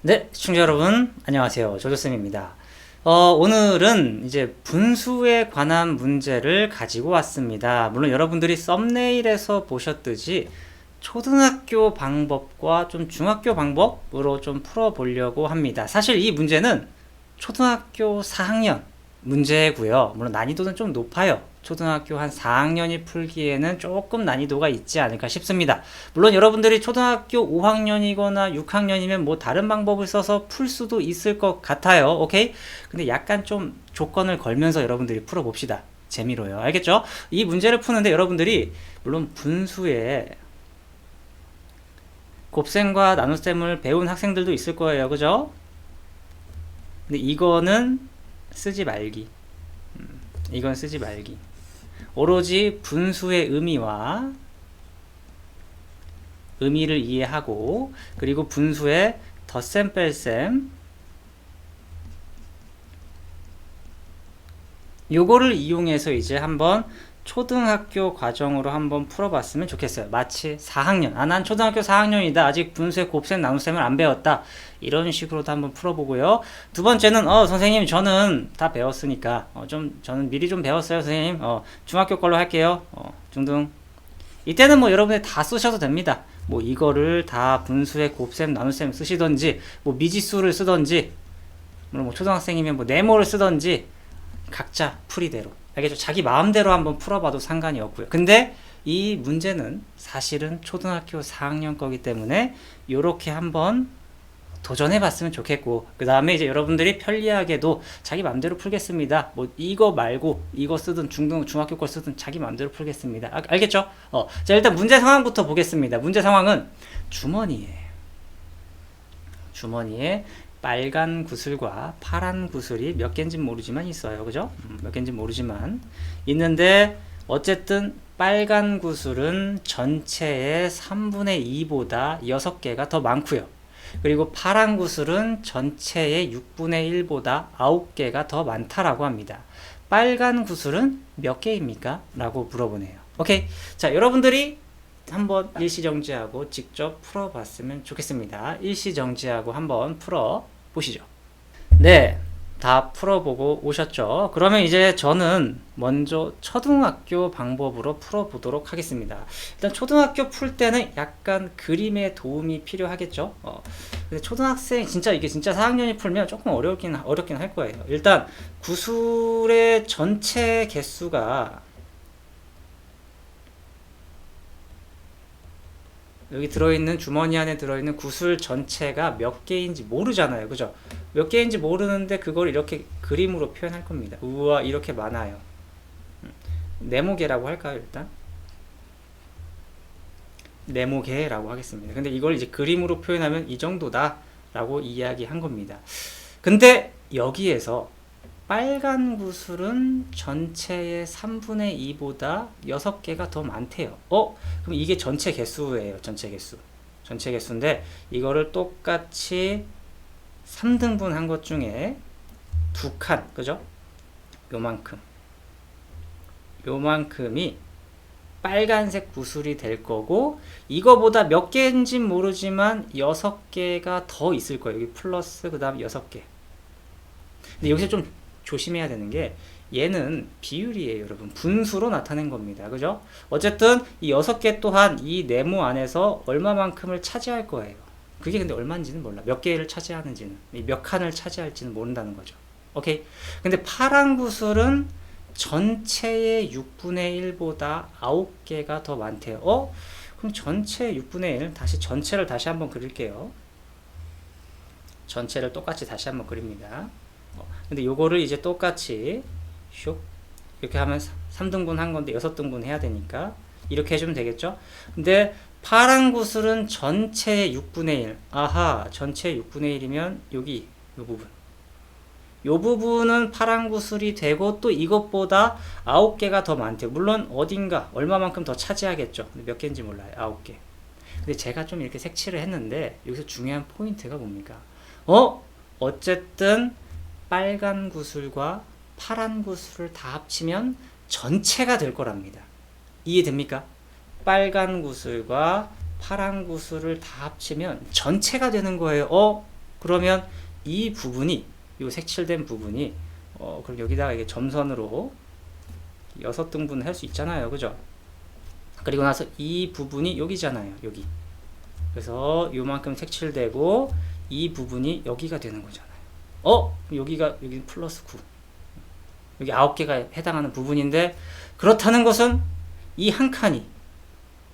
네, 시청자 여러분, 안녕하세요. 조조쌤입니다. 오늘은 이제 분수에 관한 문제를 가지고 왔습니다. 물론 여러분들이 썸네일에서 보셨듯이 초등학교 방법과 좀 중학교 방법으로 좀 풀어보려고 합니다. 사실 이 문제는 초등학교 4학년 문제고요. 물론 난이도는 좀 높아요. 초등학교 한 4학년이 풀기에는 조금 난이도가 있지 않을까 싶습니다. 물론 여러분들이 초등학교 5학년이거나 6학년이면 뭐 다른 방법을 써서 풀 수도 있을 것 같아요. 오케이? 근데 약간 좀 조건을 걸면서 여러분들이 풀어봅시다. 재미로요. 알겠죠? 이 문제를 푸는데 여러분들이 물론 분수에 곱셈과 나눗셈을 배운 학생들도 있을 거예요. 그죠? 근데 이거는 쓰지 말기. 이건 쓰지 말기. 오로지 분수의 의미를 이해하고, 그리고 분수의 덧셈 뺄셈 요거를 이용해서 이제 한번 초등학교 과정으로 한번 풀어봤으면 좋겠어요. 마치 4학년, 난 초등학교 4학년이다, 아직 분수의 곱셈 나눗셈을 안 배웠다, 이런 식으로도 한번 풀어보고요. 두 번째는 선생님 저는 다 배웠으니까 저는 미리 좀 배웠어요 선생님, 중학교 걸로 할게요, 중등. 이때는 뭐 여러분이 다 쓰셔도 됩니다. 뭐 이거를 다 분수의 곱셈 나눗셈 쓰시던지, 뭐 미지수를 쓰던지, 물론 뭐 초등학생이면 뭐 네모를 쓰던지 각자 풀이대로, 알겠죠? 자기 마음대로 한번 풀어봐도 상관이 없고요. 근데 이 문제는 사실은 초등학교 4학년 거기 때문에 요렇게 한번 도전해봤으면 좋겠고, 그 다음에 이제 여러분들이 편리하게도 자기 마음대로 풀겠습니다. 뭐 이거 말고 이거 쓰든 중학교 걸 쓰든 자기 마음대로 풀겠습니다. 알겠죠? 자, 일단 문제 상황부터 보겠습니다. 문제 상황은 주머니에 빨간 구슬과 파란 구슬이 몇 개인지 모르지만 있어요. 그죠? 몇 개인지 모르지만 있는데, 어쨌든 빨간 구슬은 전체의 3분의 2보다 6개가 더 많고요. 그리고 파란 구슬은 전체의 6분의 1보다 9개가 더 많다라고 합니다. 빨간 구슬은 몇 개입니까? 라고 물어보네요. 오케이. 자, 여러분들이 한번 일시정지하고 직접 풀어봤으면 좋겠습니다. 일시정지하고 한번 풀어보시죠. 네, 다 풀어보고 오셨죠? 그러면 이제 저는 먼저 초등학교 방법으로 풀어보도록 하겠습니다. 일단 초등학교 풀 때는 약간 그림의 도움이 필요하겠죠? 근데 초등학생 이게 진짜 4학년이 풀면 조금 어렵긴 할 거예요. 일단 구술의 전체 개수가, 여기 들어있는 주머니 안에 들어있는 구슬 전체가 몇 개인지 모르잖아요. 그죠? 몇 개인지 모르는데 그걸 이렇게 그림으로 표현할 겁니다. 우와, 이렇게 많아요. 네모개라고 할까요? 일단 네모개라고 하겠습니다. 근데 이걸 이제 그림으로 표현하면 이 정도다 라고 이야기한 겁니다. 근데 여기에서 빨간 구슬은 전체의 3분의 2보다 6개가 더 많대요. 그럼 이게 전체 개수예요. 전체 개수인데 이거를 똑같이 3등분 한 것 중에 2칸, 그죠? 요만큼이 빨간색 구슬이 될 거고, 이거보다 몇 개인지 모르지만 6개가 더 있을 거예요. 여기 플러스 그 다음 6개. 근데 여기서 좀 조심해야 되는 게, 얘는 비율이에요. 여러분, 분수로 나타낸 겁니다. 그죠? 어쨌든 이 6개 또한 이 네모 안에서 얼마만큼을 차지할 거예요. 그게 근데 얼마인지는 몰라. 몇 개를 차지하는지는, 몇 칸을 차지할지는 모른다는 거죠. 오케이? 근데 파란 구슬은 전체의 6분의 1보다 9개가 더 많대요. 그럼 전체 6분의 1, 전체를 다시 한번 그릴게요. 전체를 똑같이 다시 한번 그립니다. 근데 요거를 이제 똑같이 슉 이렇게 하면 3등분 한 건데 6등분 해야 되니까 이렇게 해주면 되겠죠? 근데 파란 구슬은 전체의 6분의 1. 전체의 6분의 1이면 여기 요 부분은 파란 구슬이 되고, 또 이것보다 9개가 더 많대요. 물론 어딘가 얼마만큼 더 차지하겠죠. 근데 몇 개인지 몰라요. 9개. 근데 제가 좀 이렇게 색칠을 했는데 여기서 중요한 포인트가 뭡니까? 어쨌든 빨간 구슬과 파란 구슬을 다 합치면 전체가 될 거랍니다. 이해됩니까? 빨간 구슬과 파란 구슬을 다 합치면 전체가 되는 거예요. 그러면 이 부분이, 요 색칠된 부분이, 그럼 여기다가 이게 점선으로 6등분 할 수 있잖아요. 그죠? 그리고 나서 이 부분이 여기잖아요. 여기. 그래서 요만큼 색칠되고, 이 부분이 여기가 되는 거잖아요. 여기 플러스 9. 여기 9개가 해당하는 부분인데, 그렇다는 것은 이 한 칸이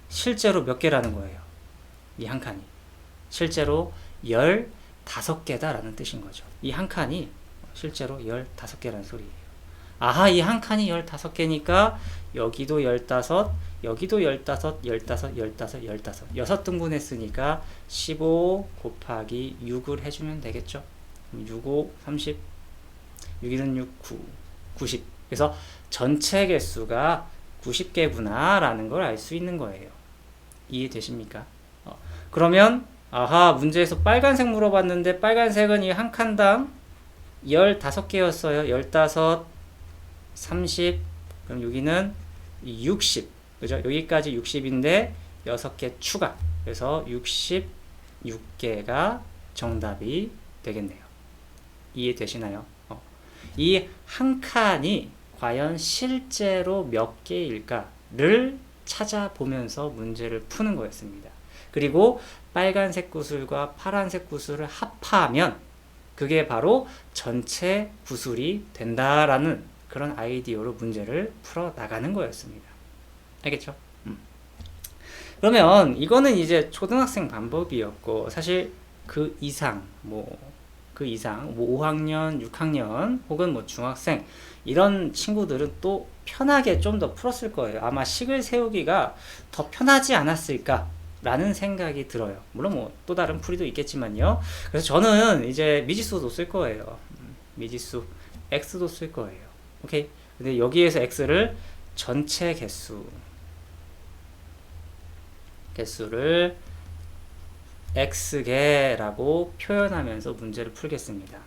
실제로 몇 개라는 거예요. 이 한 칸이 실제로 15개다 라는 뜻인 거죠. 이 한 칸이 실제로 15개라는 소리예요. 아하, 이 한 칸이 15개니까 여기도 15, 여기도 15, 15, 15, 15 6등분 했으니까 15 곱하기 6을 해주면 되겠죠. 6, 5, 30 6, 6, 9 90. 그래서 전체 개수가 90개구나 라는 걸 알 수 있는 거예요. 이해되십니까? 그러면 아하, 문제에서 빨간색 물어봤는데 빨간색은 이 한 칸당 15개였어요. 15, 30, 그럼 여기는 60, 그죠? 여기까지 60인데 6개 추가. 그래서 66개가 정답이 되겠네요. 이해되시나요? 이 한 칸이 과연 실제로 몇 개일까를 찾아보면서 문제를 푸는 거였습니다. 그리고 빨간색 구슬과 파란색 구슬을 합하면 그게 바로 전체 구슬이 된다라는 그런 아이디어로 문제를 풀어 나가는 거였습니다. 알겠죠? 그러면 이거는 이제 초등학생 방법이었고, 사실 그 이상, 5학년, 6학년 혹은 중학생 이런 친구들은 또 편하게 좀 더 풀었을 거예요. 아마 식을 세우기가 더 편하지 않았을까 라는 생각이 들어요. 물론 또 다른 풀이도 있겠지만요. 그래서 저는 이제 미지수도 쓸 거예요. 미지수 x도 쓸 거예요. 오케이. 근데 여기에서 x를 전체 개수를 x개라고 표현하면서 문제를 풀겠습니다.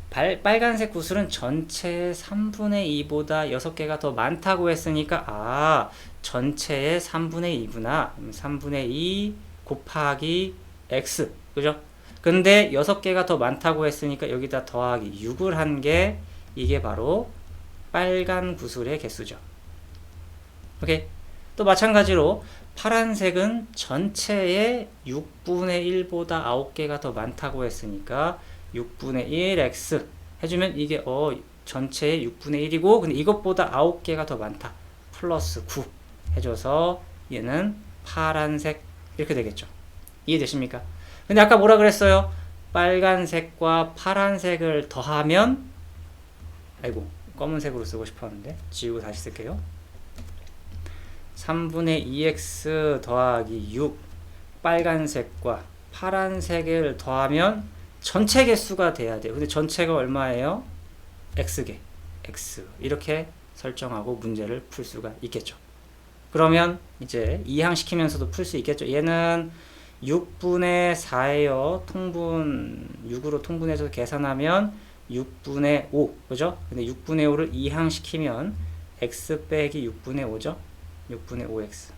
빨간색 구슬은 전체의 3분의 2보다 6개가 더 많다고 했으니까 전체의 3분의 2구나. 3분의 2 곱하기 x, 그죠? 근데 6개가 더 많다고 했으니까 여기다 더하기 6을 한 게 이게 바로 빨간 구슬의 개수죠. 오케이. 또 마찬가지로 파란색은 전체의 6분의 1보다 9개가 더 많다고 했으니까 6분의 1x 해주면 이게 전체의 6분의 1이고 근데 이것보다 9개가 더 많다. 플러스 9 해줘서 얘는 파란색 이렇게 되겠죠. 이해되십니까? 근데 아까 뭐라 그랬어요? 빨간색과 파란색을 더하면 검은색으로 쓰고 싶었는데 지우고 다시 쓸게요. 3분의 2x 더하기 6 빨간색과 파란색을 더하면 전체 개수가 돼야 돼요. 근데 전체가 얼마예요? x개, x 이렇게 설정하고 문제를 풀 수가 있겠죠. 그러면 이제 이항시키면서도 풀 수 있겠죠. 얘는 6분의 4예요. 6으로 통분해서 계산하면 6분의 5, 그죠? 근데 6분의 5를 이항시키면 x 빼기 6분의 5죠? 6분의 5x.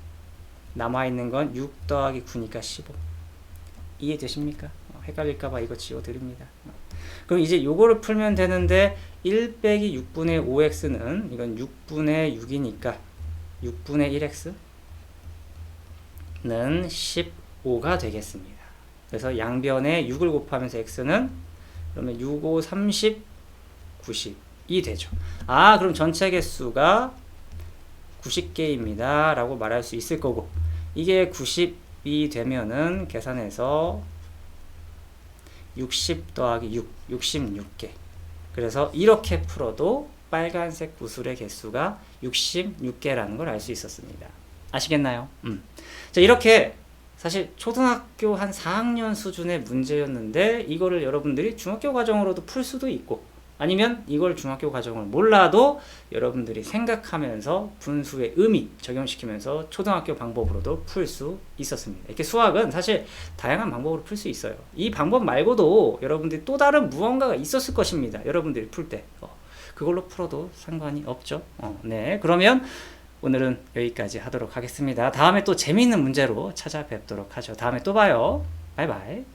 남아있는 건 6 더하기 9니까 15. 이해되십니까? 헷갈릴까봐 이거 지워드립니다. 그럼 이제 요거를 풀면 되는데 1 빼기 6분의 5x는 이건 6분의 6이니까 6분의 1x는 15가 되겠습니다. 그래서 양변에 6을 곱하면서 x는 그러면 6, 5, 30, 90이 되죠. 그럼 전체 개수가 90개입니다 라고 말할 수 있을 거고 이게 90이 되면은 계산해서 60 더하기 6, 66개. 그래서 이렇게 풀어도 빨간색 구슬의 개수가 66개라는 걸 알 수 있었습니다. 아시겠나요? 자, 이렇게 사실 초등학교 한 4학년 수준의 문제였는데 이거를 여러분들이 중학교 과정으로도 풀 수도 있고 아니면 이걸 중학교 과정을 몰라도 여러분들이 생각하면서 분수의 의미 적용시키면서 초등학교 방법으로도 풀 수 있었습니다. 이렇게 수학은 사실 다양한 방법으로 풀 수 있어요. 이 방법 말고도 여러분들이 또 다른 무언가가 있었을 것입니다. 여러분들이 풀 때. 그걸로 풀어도 상관이 없죠. 네, 그러면 오늘은 여기까지 하도록 하겠습니다. 다음에 또 재미있는 문제로 찾아뵙도록 하죠. 다음에 또 봐요. 바이바이.